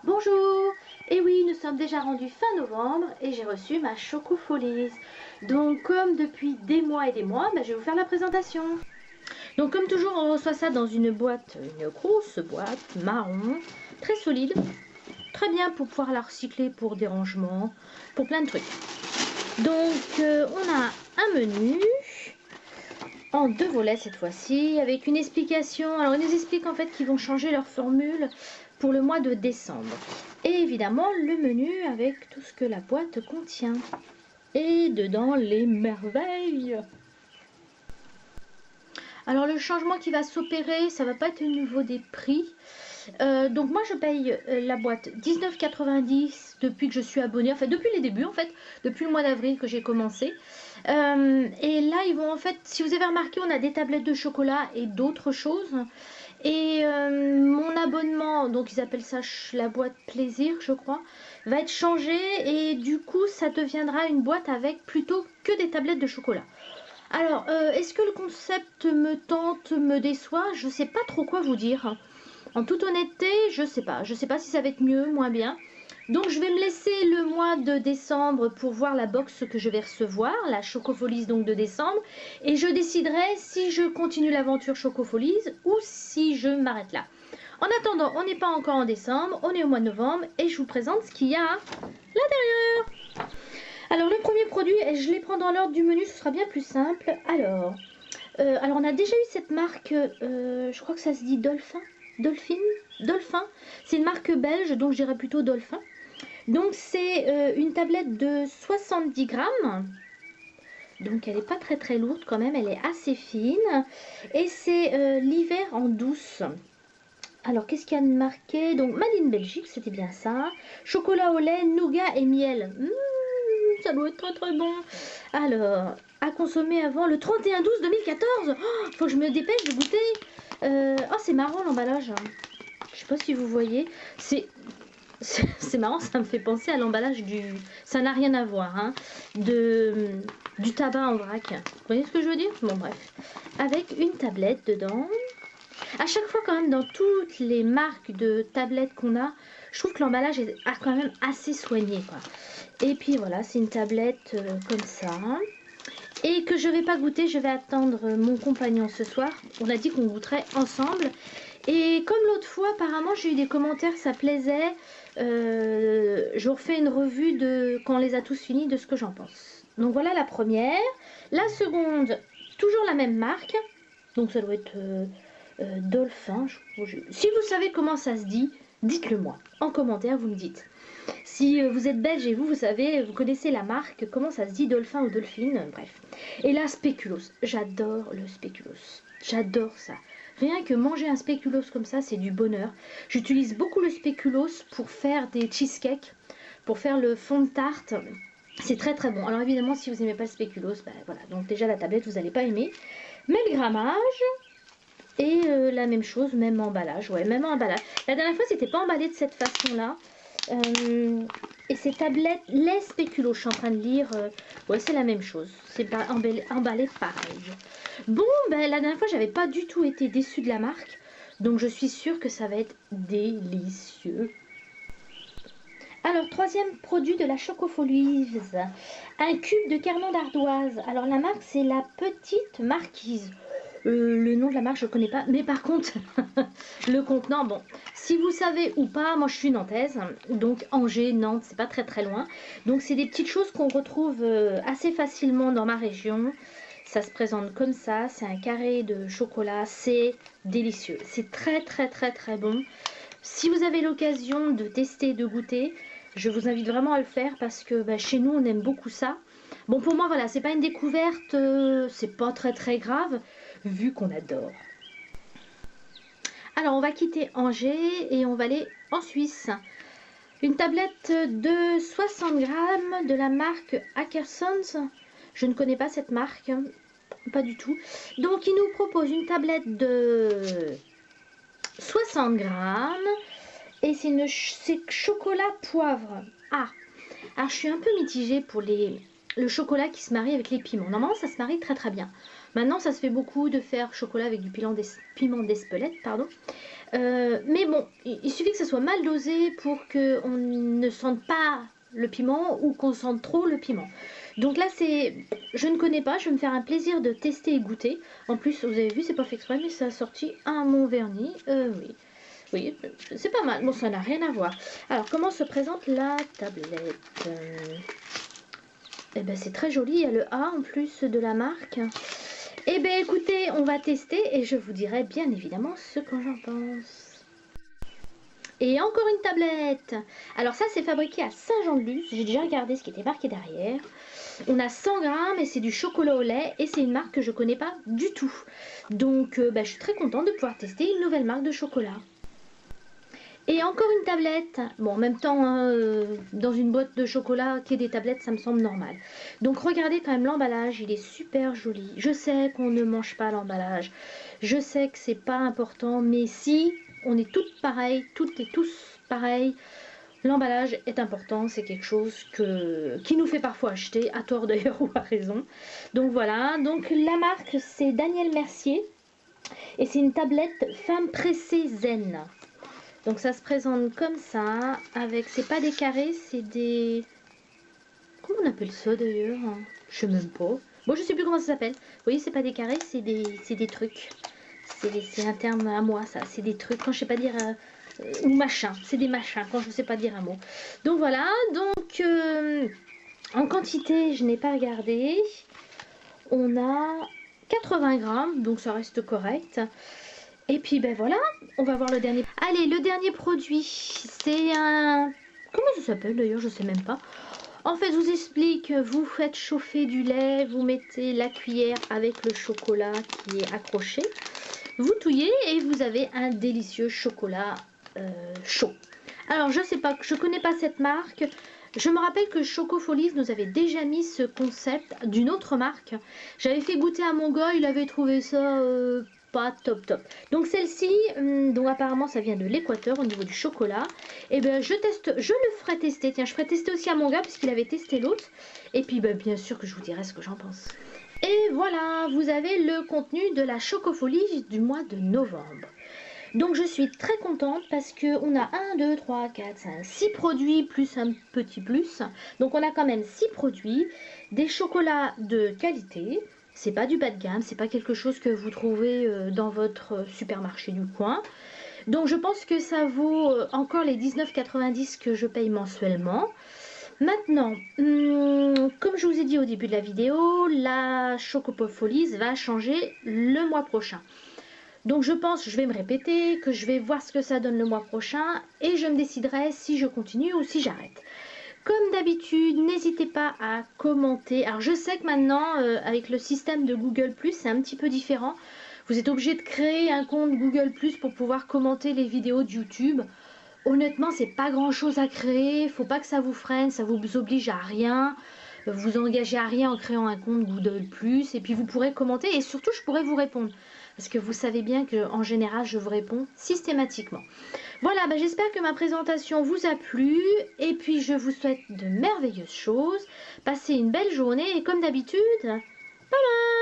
Bonjour! Et oui, nous sommes déjà rendus fin novembre et j'ai reçu ma Choco Folies. Donc comme depuis des mois et des mois, je vais vous faire la présentation. Donc comme toujours, on reçoit ça dans une boîte, une grosse boîte marron, très solide, très bien pour pouvoir la recycler pour des rangements, pour plein de trucs. Donc on a un menu en 2 volets cette fois-ci, avec une explication. Alors ils nous expliquent en fait qu'ils vont changer leur formule pour le mois de décembre. Et évidemment le menu avec tout ce que la boîte contient. Et dedans les merveilles. Alors le changement qui va s'opérer, ça va pas être au niveau des prix. Donc moi je paye la boîte 19,90 depuis que je suis abonnée, enfin depuis les débuts en fait, depuis le mois d'avril que j'ai commencé. Et là ils vont en fait, si vous avez remarqué, on a des tablettes de chocolat et d'autres choses. Et mon abonnement, donc ils appellent ça la boîte plaisir je crois, va être changé et du coup ça deviendra une boîte avec plutôt que des tablettes de chocolat. Alors, est-ce que le concept me tente, me déçoit? Je sais pas trop quoi vous dire. En toute honnêteté, je sais pas. Je sais pas si ça va être mieux, moins bien. Donc je vais me laisser le mois de décembre pour voir la box que je vais recevoir, la Chocofolies donc de décembre. Et je déciderai si je continue l'aventure Chocofolies ou si je m'arrête là. En attendant, on n'est pas encore en décembre, on est au mois de novembre et je vous présente ce qu'il y a à l'intérieur. Alors le premier produit, je les prends dans l'ordre du menu, ce sera bien plus simple. Alors on a déjà eu cette marque, je crois que ça se dit Dolphin. Dolphin. C'est une marque belge, donc je dirais plutôt Dolphin. Donc c'est une tablette de 70 grammes. Donc elle n'est pas très très lourde quand même, elle est assez fine. Et c'est l'hiver en douce. Alors qu'est-ce qu'il y a de marqué? Donc Made in Belgique, c'était bien ça. Chocolat au lait, nougat et miel. Ça doit être très très bon. Alors, à consommer avant le 31/12/2014. Oh, faut que je me dépêche de goûter. Oh, c'est marrant l'emballage. Je sais pas si vous voyez. C'est marrant, ça me fait penser à l'emballage du... Ça n'a rien à voir, hein. Du tabac en vrac. Vous voyez ce que je veux dire? Bon, bref. Avec une tablette dedans. À chaque fois, quand même, dans toutes les marques de tablettes qu'on a, je trouve que l'emballage est quand même assez soigné, quoi. Et puis voilà, c'est une tablette comme ça. Et que je vais pas goûter, je vais attendre mon compagnon ce soir. On a dit qu'on goûterait ensemble. Et comme l'autre fois, apparemment, j'ai eu des commentaires, ça plaisait. Je vous refais une revue de quand on les a tous finis de ce que j'en pense. Donc voilà la première. La seconde, toujours la même marque. Donc ça doit être Dolphin. Si vous savez comment ça se dit, dites-le moi. En commentaire, vous me dites. Si vous êtes belge et vous savez, vous connaissez la marque, comment ça se dit, Dolphin ou Dolphine, bref. Et là, spéculoos. J'adore le spéculoos. J'adore ça. Rien que manger un spéculoos comme ça, c'est du bonheur. J'utilise beaucoup le spéculoos pour faire des cheesecakes, pour faire le fond de tarte. C'est très très bon. Alors évidemment, si vous n'aimez pas le spéculoos, voilà. Donc déjà la tablette, vous n'allez pas aimer. Même grammage. Et la même chose, même emballage. Ouais, même emballage. La dernière fois, c'était pas emballé de cette façon-là. Et ces tablettes, les spéculoos, je suis en train de lire, ouais c'est la même chose, c'est pas emballé pareil. Bon, la dernière fois j'avais pas du tout été déçue de la marque, donc je suis sûre que ça va être délicieux. Alors, troisième produit de la Chocofolies, un cube de carnon d'ardoise. Alors la marque c'est la Petite Marquise. Le nom de la marque je ne connais pas, mais par contre le contenant, bon, si vous savez ou pas, moi je suis nantaise, donc Angers, Nantes, c'est pas très très loin, donc c'est des petites choses qu'on retrouve assez facilement dans ma région. Ça se présente comme ça, c'est un carré de chocolat, c'est délicieux, c'est très très très très bon. Si vous avez l'occasion de tester, de goûter, je vous invite vraiment à le faire parce que chez nous on aime beaucoup ça. Bon, pour moi voilà, c'est pas une découverte, c'est pas très très grave vu qu'on adore. Alors on va quitter Angers et on va aller en Suisse. Une tablette de 60 grammes de la marque Ackersons. Je ne connais pas cette marque, pas du tout. Donc il nous propose une tablette de 60 grammes et c'est chocolat poivre. Ah, alors je suis un peu mitigée pour le chocolat qui se marie avec les piments. Normalement ça se marie très très bien. Maintenant, ça se fait beaucoup de faire chocolat avec du piment d'Espelette, pardon. Mais bon, il suffit que ça soit mal dosé pour qu'on ne sente pas le piment ou qu'on sente trop le piment. Donc là, je ne connais pas, je vais me faire un plaisir de tester et goûter. En plus, vous avez vu, c'est pas fait exprès, mais ça a sorti un Mont Vernis. Oui. Oui, c'est pas mal. Bon, ça n'a rien à voir. Alors, comment se présente la tablette? Eh ben, c'est très joli. Il y a le A en plus de la marque. Eh bien, écoutez, on va tester et je vous dirai bien évidemment ce que j'en pense. Et encore une tablette. Alors ça, c'est fabriqué à Saint-Jean-de-Luz. J'ai déjà regardé ce qui était marqué derrière. On a 100 grammes et c'est du chocolat au lait. Et c'est une marque que je ne connais pas du tout. Donc, je suis très contente de pouvoir tester une nouvelle marque de chocolat. Et encore une tablette. Bon, en même temps, dans une boîte de chocolat qui est des tablettes, ça me semble normal. Donc regardez quand même l'emballage, il est super joli. Je sais qu'on ne mange pas l'emballage. Je sais que c'est pas important, mais si on est toutes pareilles, toutes et tous pareils, l'emballage est important. C'est quelque chose qui nous fait parfois acheter, à tort d'ailleurs ou à raison. Donc voilà, donc la marque c'est Daniel Mercier. Et c'est une tablette femme pressée zen. Donc ça se présente comme ça, avec, c'est pas des carrés, c'est des... Comment on appelle ça d'ailleurs? Je sais même pas. Bon, je sais plus comment ça s'appelle. Vous voyez, c'est pas des carrés, c'est des trucs. C'est un terme à moi, ça. C'est des trucs, quand je sais pas dire... ou machin, c'est des machins, quand je sais pas dire un mot. Donc voilà, donc... en quantité, je n'ai pas regardé. On a 80 grammes, donc ça reste correct. Et puis ben voilà, on va voir le dernier. Allez, le dernier produit, c'est un... Comment ça s'appelle d'ailleurs, je sais même pas. En fait, je vous explique, vous faites chauffer du lait, vous mettez la cuillère avec le chocolat qui est accroché. Vous touillez et vous avez un délicieux chocolat chaud. Alors, je sais pas, je connais pas cette marque. Je me rappelle que Choco Folies nous avait déjà mis ce concept d'une autre marque. J'avais fait goûter à mon gars, il avait trouvé ça... pas top. Donc celle-ci, dont apparemment ça vient de l'Équateur au niveau du chocolat, et ben je le ferai tester. Tiens, je ferai tester aussi à mon gars puisqu'il avait testé l'autre. Et puis ben, bien sûr que je vous dirai ce que j'en pense. Et voilà, vous avez le contenu de la Chocofolie du mois de novembre. Donc je suis très contente parce qu'on a 1, 2, 3, 4, 5, 6 produits plus un petit plus. Donc on a quand même 6 produits, des chocolats de qualité. C'est pas du bas de gamme, c'est pas quelque chose que vous trouvez dans votre supermarché du coin. Donc je pense que ça vaut encore les 19,90 que je paye mensuellement. Maintenant, comme je vous ai dit au début de la vidéo, la Choco Folies va changer le mois prochain. Donc je pense, je vais me répéter, que je vais voir ce que ça donne le mois prochain et je me déciderai si je continue ou si j'arrête. Comme d'habitude, n'hésitez pas à commenter. Alors je sais que maintenant, avec le système de Google+, c'est un petit peu différent. Vous êtes obligé de créer un compte Google+, pour pouvoir commenter les vidéos de YouTube. Honnêtement, c'est pas grand chose à créer. Faut pas que ça vous freine, ça vous oblige à rien. Vous engagez à rien en créant un compte Google+. Et puis vous pourrez commenter et surtout, je pourrai vous répondre. Parce que vous savez bien qu'en général, je vous réponds systématiquement. Voilà, j'espère que ma présentation vous a plu. Et puis, je vous souhaite de merveilleuses choses. Passez une belle journée. Et comme d'habitude, bye bye!